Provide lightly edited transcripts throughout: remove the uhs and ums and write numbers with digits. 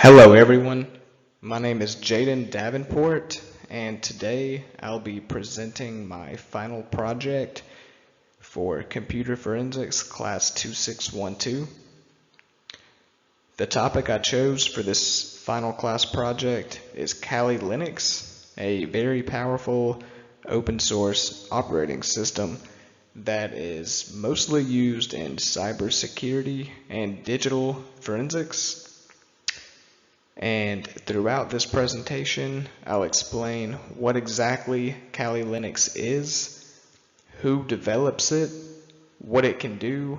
Hello everyone, my name is Jaden Davenport and today I'll be presenting my final project for Computer Forensics Class 2612. The topic I chose for this final class project is Kali Linux, a very powerful open source operating system that is mostly used in cybersecurity and digital forensics. And throughout this presentation, I'll explain what exactly Kali Linux is, who develops it, what it can do,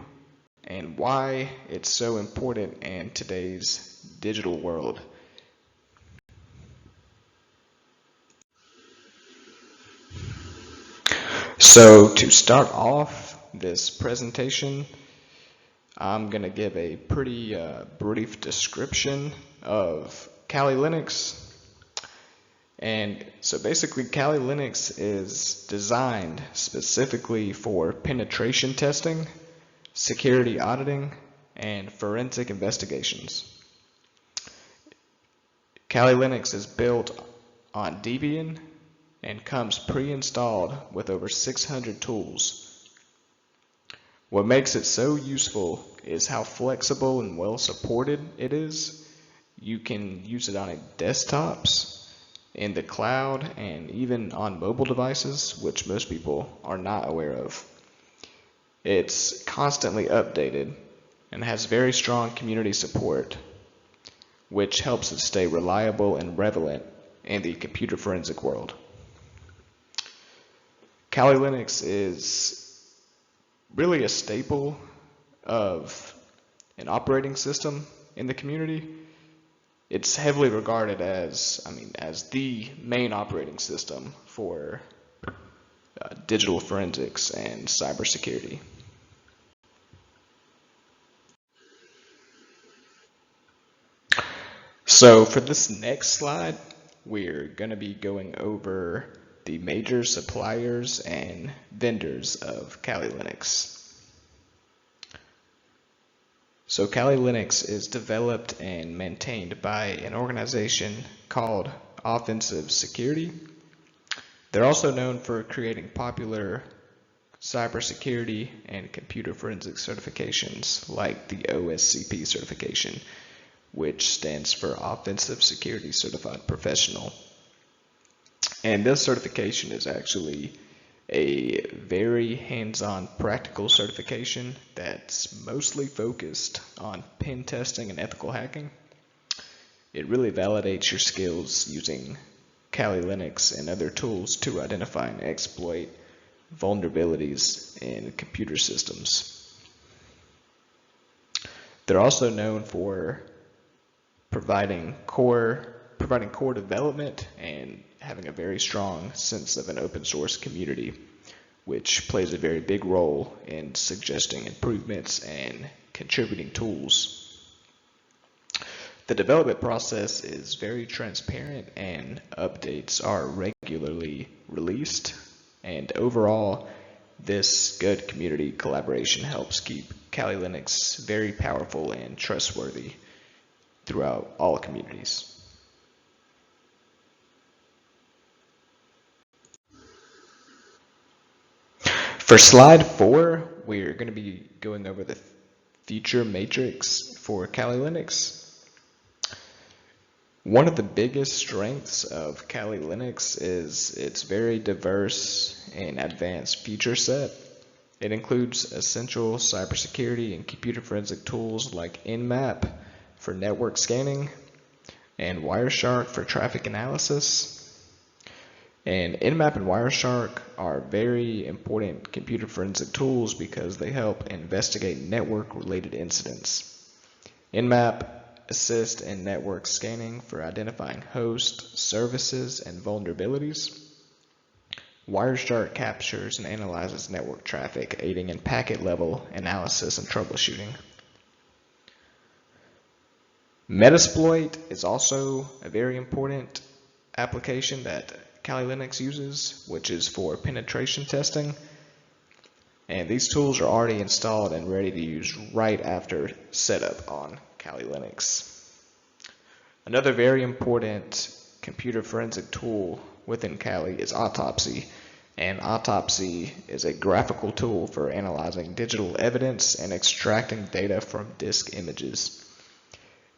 and why it's so important in today's digital world. So to start off this presentation, I'm going to give a pretty brief description of Kali Linux. And so basically Kali Linux is designed specifically for penetration testing, security auditing, and forensic investigations. Kali Linux is built on Debian and comes pre-installed with over 600 tools. What makes it so useful is how flexible and well supported it is. You can use it on desktops, in the cloud, and even on mobile devices, which most people are not aware of. It's constantly updated and has very strong community support, which helps it stay reliable and relevant in the computer forensic world. Kali Linux is really a staple of an operating system in the community. It's heavily regarded as the main operating system for digital forensics and cybersecurity. So for this next slide, we're going to be going over the major suppliers and vendors of Kali Linux. So Kali Linux is developed and maintained by an organization called Offensive Security. They're also known for creating popular cybersecurity and computer forensic certifications like the OSCP certification, which stands for Offensive Security Certified Professional. And this certification is actually a very hands-on practical certification that's mostly focused on pen testing and ethical hacking. It really validates your skills using Kali Linux and other tools to identify and exploit vulnerabilities in computer systems. They're also known for providing core development and having a very strong sense of an open source community, which plays a very big role in suggesting improvements and contributing tools. The development process is very transparent and updates are regularly released, and overall this good community collaboration helps keep Kali Linux very powerful and trustworthy throughout all communities. For slide 4, we're going to be going over the feature matrix for Kali Linux. One of the biggest strengths of Kali Linux is its very diverse and advanced feature set. It includes essential cybersecurity and computer forensic tools like Nmap for network scanning and Wireshark for traffic analysis. And Nmap and Wireshark are very important computer forensic tools because they help investigate network-related incidents. Nmap assists in network scanning for identifying hosts, services, and vulnerabilities. Wireshark captures and analyzes network traffic, aiding in packet-level analysis and troubleshooting. Metasploit is also a very important application that Kali Linux uses, which is for penetration testing. And these tools are already installed and ready to use right after setup on Kali Linux. Another very important computer forensic tool within Kali is Autopsy. And Autopsy is a graphical tool for analyzing digital evidence and extracting data from disk images.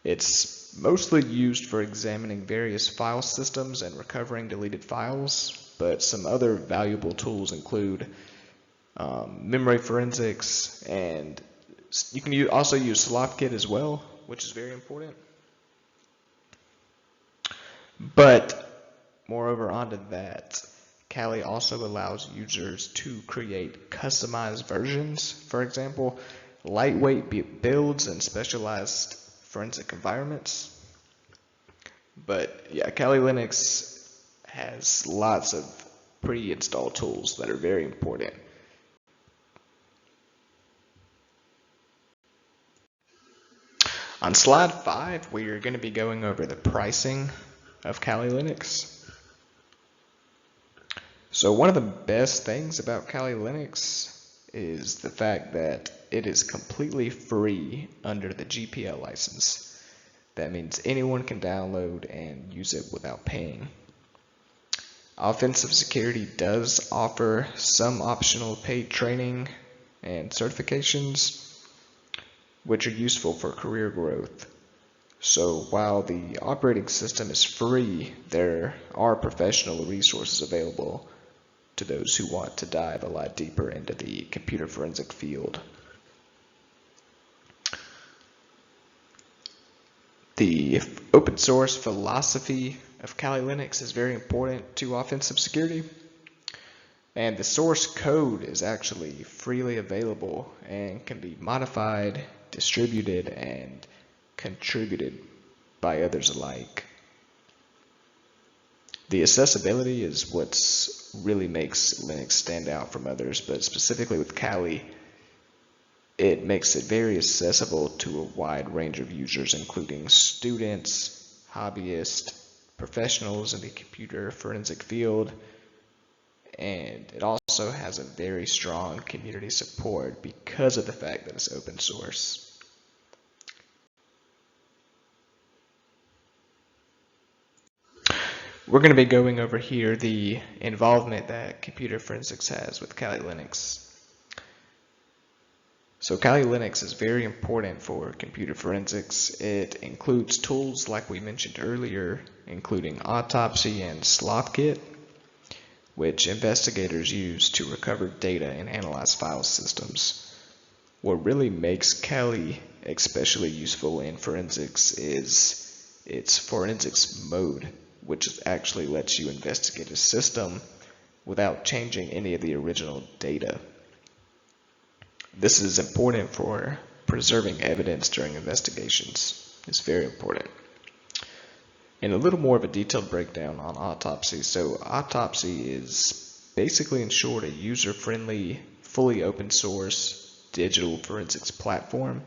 It's mostly used for examining various file systems and recovering deleted files, but some other valuable tools include memory forensics, and you can also use SlopKit as well, which is very important. But moreover, onto that, Kali also allows users to create customized versions. For example, lightweight builds and specialized forensic environments. But yeah, Kali Linux has lots of pre-installed tools that are very important. On slide 5, we're going to be going over the pricing of Kali Linux. So one of the best things about Kali Linux is the fact that it is completely free under the GPL license. That means anyone can download and use it without paying. Offensive Security does offer some optional paid training and certifications, which are useful for career growth. So while the operating system is free, there are professional resources available to those who want to dive a lot deeper into the computer forensic field. The open source philosophy of Kali Linux is very important to offensive security, and the source code is actually freely available and can be modified, distributed, and contributed by others alike. The accessibility is what really makes Linux stand out from others, but specifically with Kali, it makes it very accessible to a wide range of users, including students, hobbyists, professionals in the computer forensic field, and it also has a very strong community support because of the fact that it's open source. We're going to be going over here the involvement that computer forensics has with Kali Linux. So Kali Linux is very important for computer forensics. It includes tools like we mentioned earlier, including Autopsy and SlopKit, which investigators use to recover data and analyze file systems. What really makes Kali especially useful in forensics is its forensics mode, which actually lets you investigate a system without changing any of the original data. This is important for preserving evidence during investigations. It's very important. And a little more of a detailed breakdown on Autopsy. So Autopsy is basically, in short, a user-friendly, fully open source digital forensics platform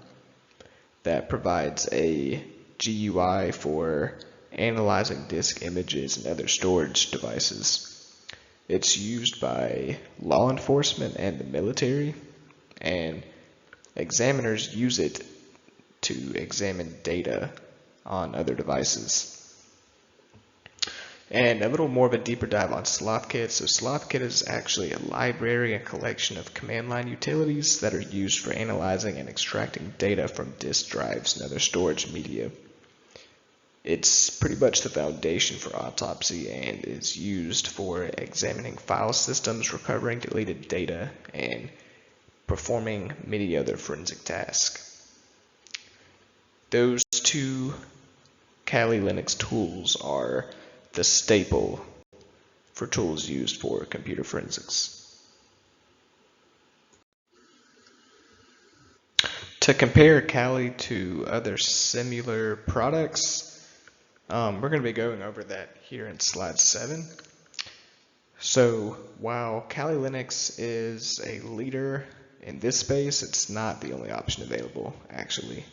that provides a GUI for analyzing disk images and other storage devices. It's used by law enforcement and the military, and examiners use it to examine data on other devices. And a little more of a deeper dive on SlopKit. So SlopKit is actually a library and collection of command line utilities that are used for analyzing and extracting data from disk drives and other storage media. It's pretty much the foundation for Autopsy and is used for examining file systems, recovering deleted data, and performing many other forensic tasks. Those two Kali Linux tools are the staple for tools used for computer forensics. To compare Kali to other similar products, we're going to be going over that here in slide 7. So while Kali Linux is a leader in this space, it's not the only option available, actually.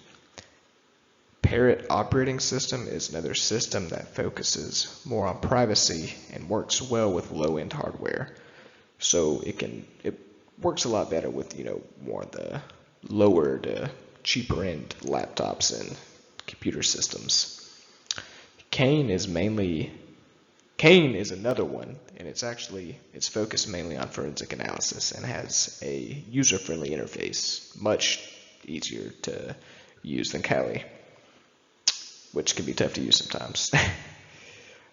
Parrot operating system is another system that focuses more on privacy and works well with low-end hardware. So it works a lot better with, more the lower to cheaper end laptops and computer systems. Kane is another one, and it's focused mainly on forensic analysis and has a user-friendly interface, much easier to use than Kali, which can be tough to use sometimes.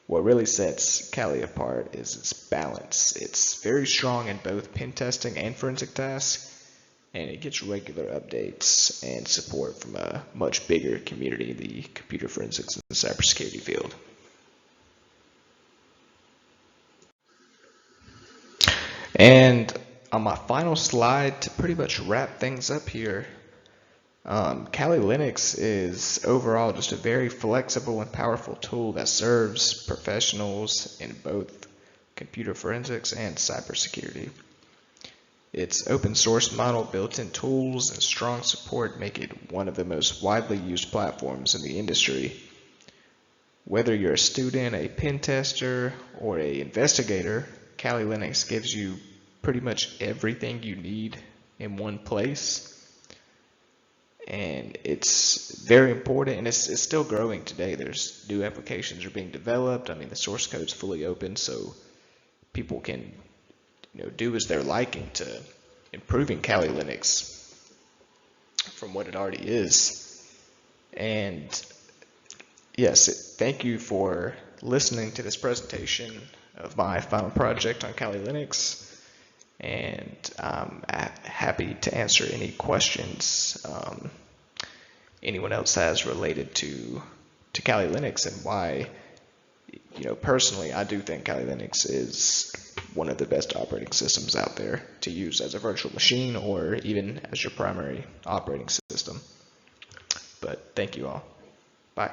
What really sets Kali apart is its balance. It's very strong in both pen testing and forensic tasks, and it gets regular updates and support from a much bigger community in the computer forensics and cybersecurity field. And on my final slide, to pretty much wrap things up here, Kali Linux is overall just a very flexible and powerful tool that serves professionals in both computer forensics and cybersecurity. Its open source model, built-in tools, and strong support make it one of the most widely used platforms in the industry. Whether you're a student, a pen tester, or an investigator, Kali Linux gives you pretty much everything you need in one place. And it's very important, and it's still growing today. There's new applications are being developed. I mean, the source code's fully open, so people can do as they're liking to improving Kali Linux from what it already is. And yes, thank you for listening to this presentation of my final project on Kali Linux, and I'm happy to answer any questions anyone else has related to Kali Linux and why, personally, I do think Kali Linux is one of the best operating systems out there to use as a virtual machine or even as your primary operating system. But thank you all. Bye.